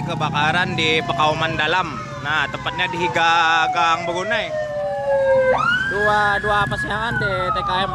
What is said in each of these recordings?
kebakaran di Pekauman Dalam. Nah, tepatnya di Higagang Bagunay. Dua pasangan di TKM.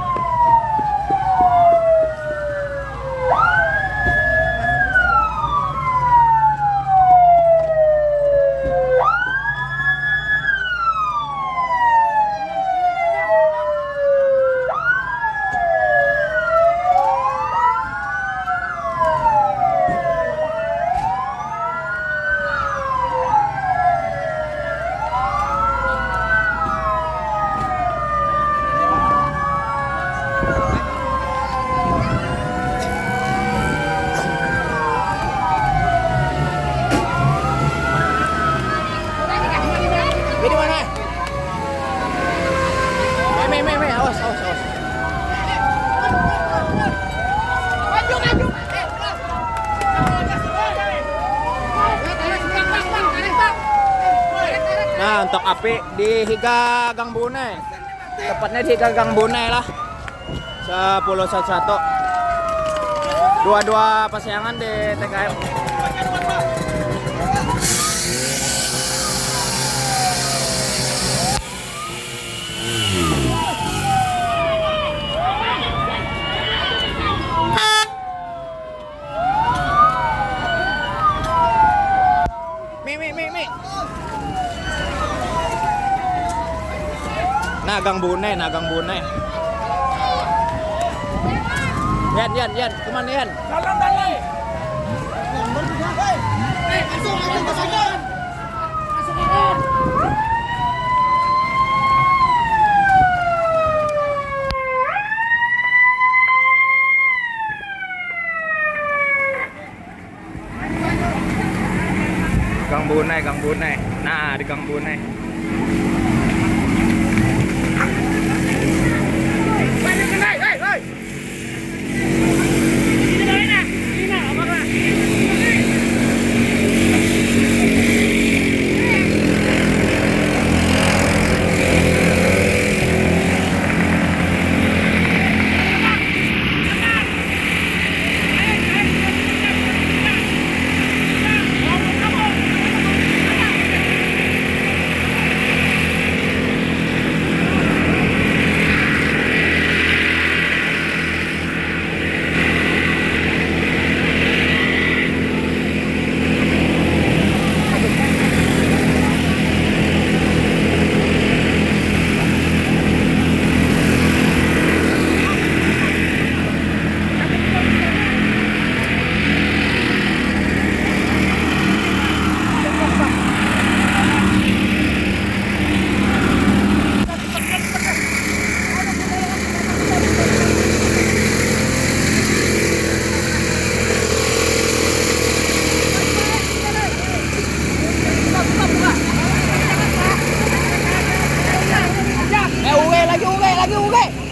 Nah, untuk api di Higagang Bunai, tepatnya di Higagang Bunai lah, 1011. Dua pasangan di TKM. Nagang Bunai. Yan, kemana Yan? Gang Bunai. Nah, di Gang Bunai.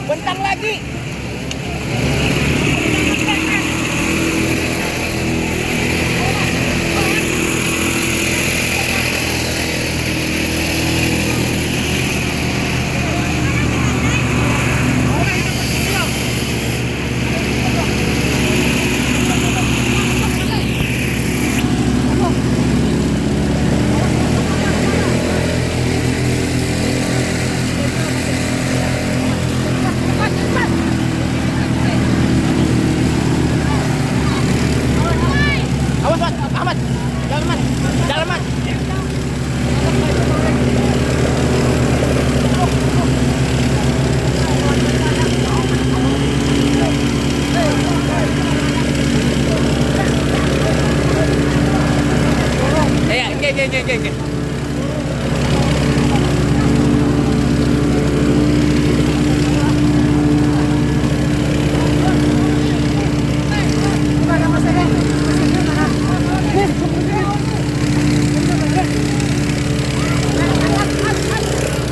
Bentar lagi.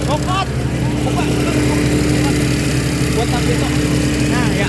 Oke. Buat tampil kok. Nah, ya.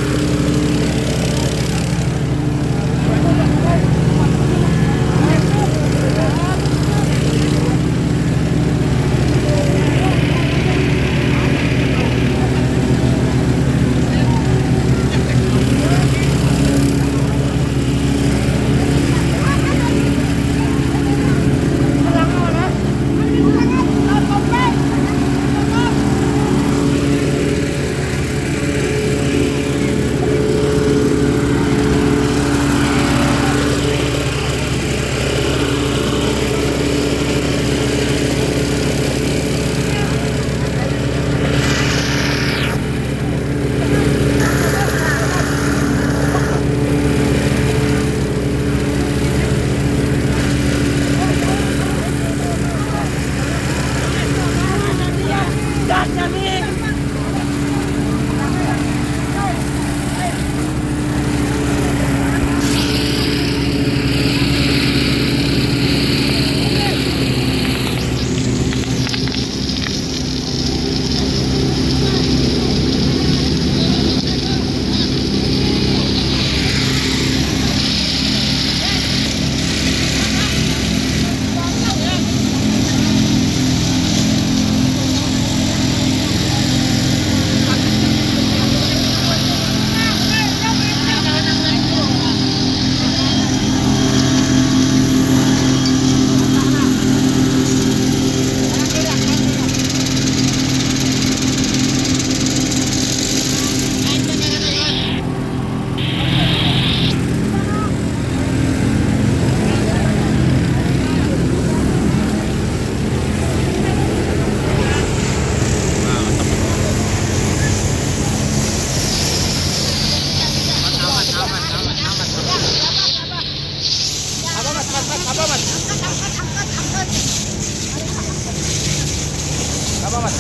Apa mas?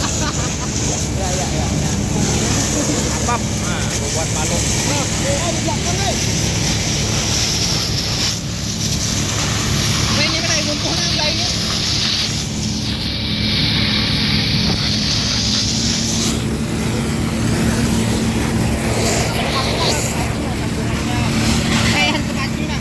Ya ya ya. Apa? Nah, buat malu. Ini kan ay buntuhan ang lainnya. Ayan, tumasin na.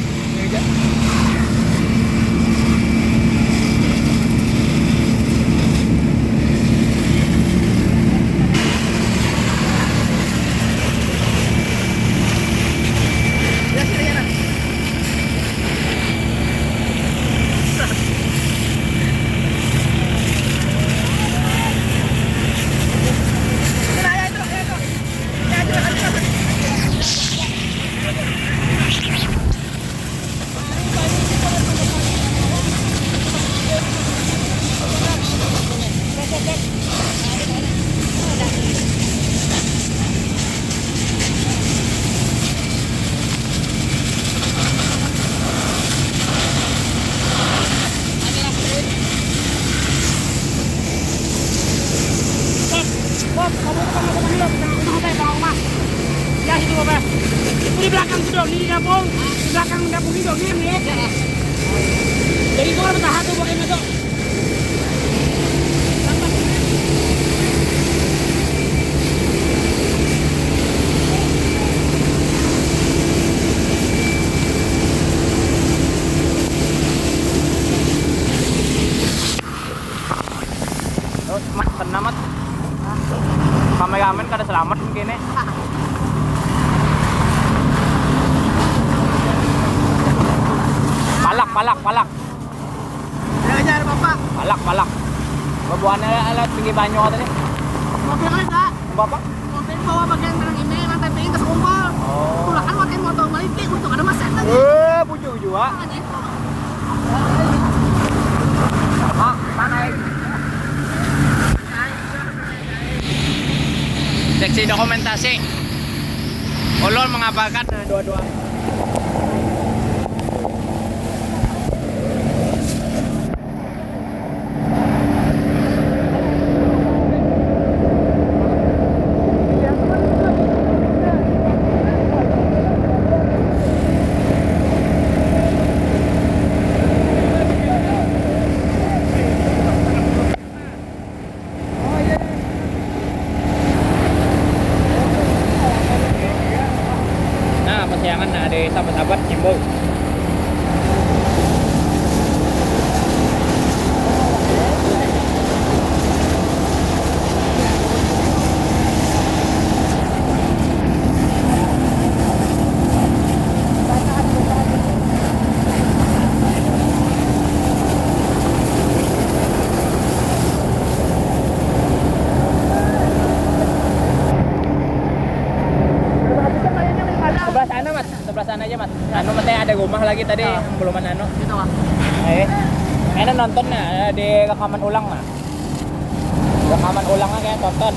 Ya situ Bapak. Itu di belakang itu dong, di dapur. Di belakang dapur itu dong, ini ya. Jadi itu kan betah tuh bagaimana tuh. Mat, tenang mat. Kameramen kada selamat mungkin ya. Palak. Belajar Bapak. Palak. Babuannya alat tinggi banyu tadi. Mobil kan enggak? Bapak? Mobil bawa bagian terang ini, lantai piring ke sekumpul. Oh. Tulah kan makin motor melitik untuk ada masalah lagi. Buju ah. Sama, mana seksi dokumentasi. Ulun mengabarkan dua-dua. Persayangan ada sahabat-sahabat Jimbo. Sebelah sana aja mas. Anu matanya ada rumah lagi tadi belum anu. Gitu Pak. Kayaknya nonton di rekaman ulang nah. Rekaman ulangnya kayak tonton.